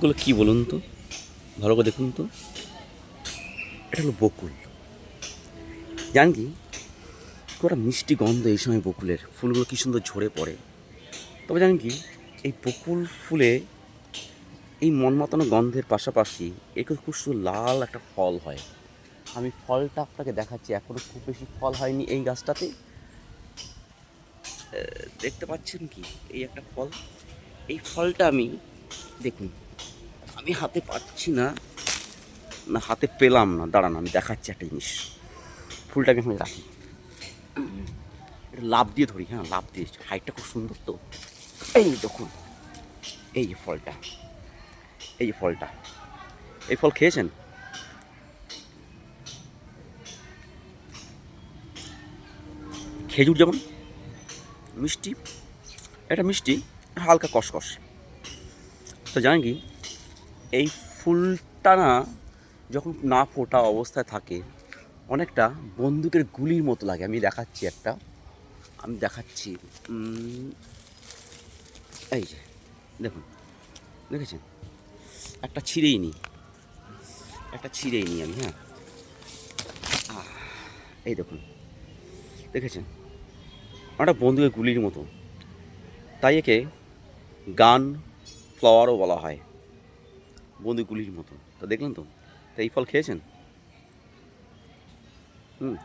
ফুলগুলো কি বলুন তো, ভালো করে দেখুন তো। এটা হলো বকুল। জান কি, একটা মিষ্টি গন্ধ এই সময় বকুলের ফুলগুলো কি সুন্দর ঝরে পড়ে। তবে জানেন কি, এই বকুল ফুলে এই মনমাতানো গন্ধের পাশাপাশি এর খুব সুন্দর লাল একটা ফল হয়। আমি ফলটা আপনাকে দেখাচ্ছি। এখনও খুব বেশি ফল হয়নি এই গাছটাতে। দেখতে পাচ্ছেন কি, এই একটা ফল। এই ফলটা আমি, দেখুন, আমি হাতে পাচ্ছি না, না হাতে পেলাম না। দাঁড়ান, আমি দেখাচ্ছি একটা জিনিস। ফুলটাকে আমি রাখি, এটা লাভ দিয়ে ধরি। হ্যাঁ, লাভ দিয়ে, হাইটটা খুব সুন্দর তো। এই দেখুন, এই যে ফলটা, এই যে ফলটা, এই ফল খেয়েছেন? খেজুর যেমন মিষ্টি, এটা মিষ্টি, হালকা কষকষ। তো জানেন কি, এই ফুলটা না, যখন না ফোটা অবস্থায় থাকে, অনেকটা বন্দুকের গুলির মতো লাগে। আমি দেখাচ্ছি একটা, আমি দেখাচ্ছি। এই যে দেখুন, দেখেছেন? একটা ছিঁড়েই নিই, একটা ছিঁড়েই নিই আমি। হ্যাঁ, এই দেখুন, দেখেছেন? একটা বন্দুকের গুলির মতো। তাই একে গান ফ্লাওয়ারও বলা হয়, বন্দুক গুলির মতো। তো দেখলেন তো, তো এই ফল খেয়েছেন? হুম।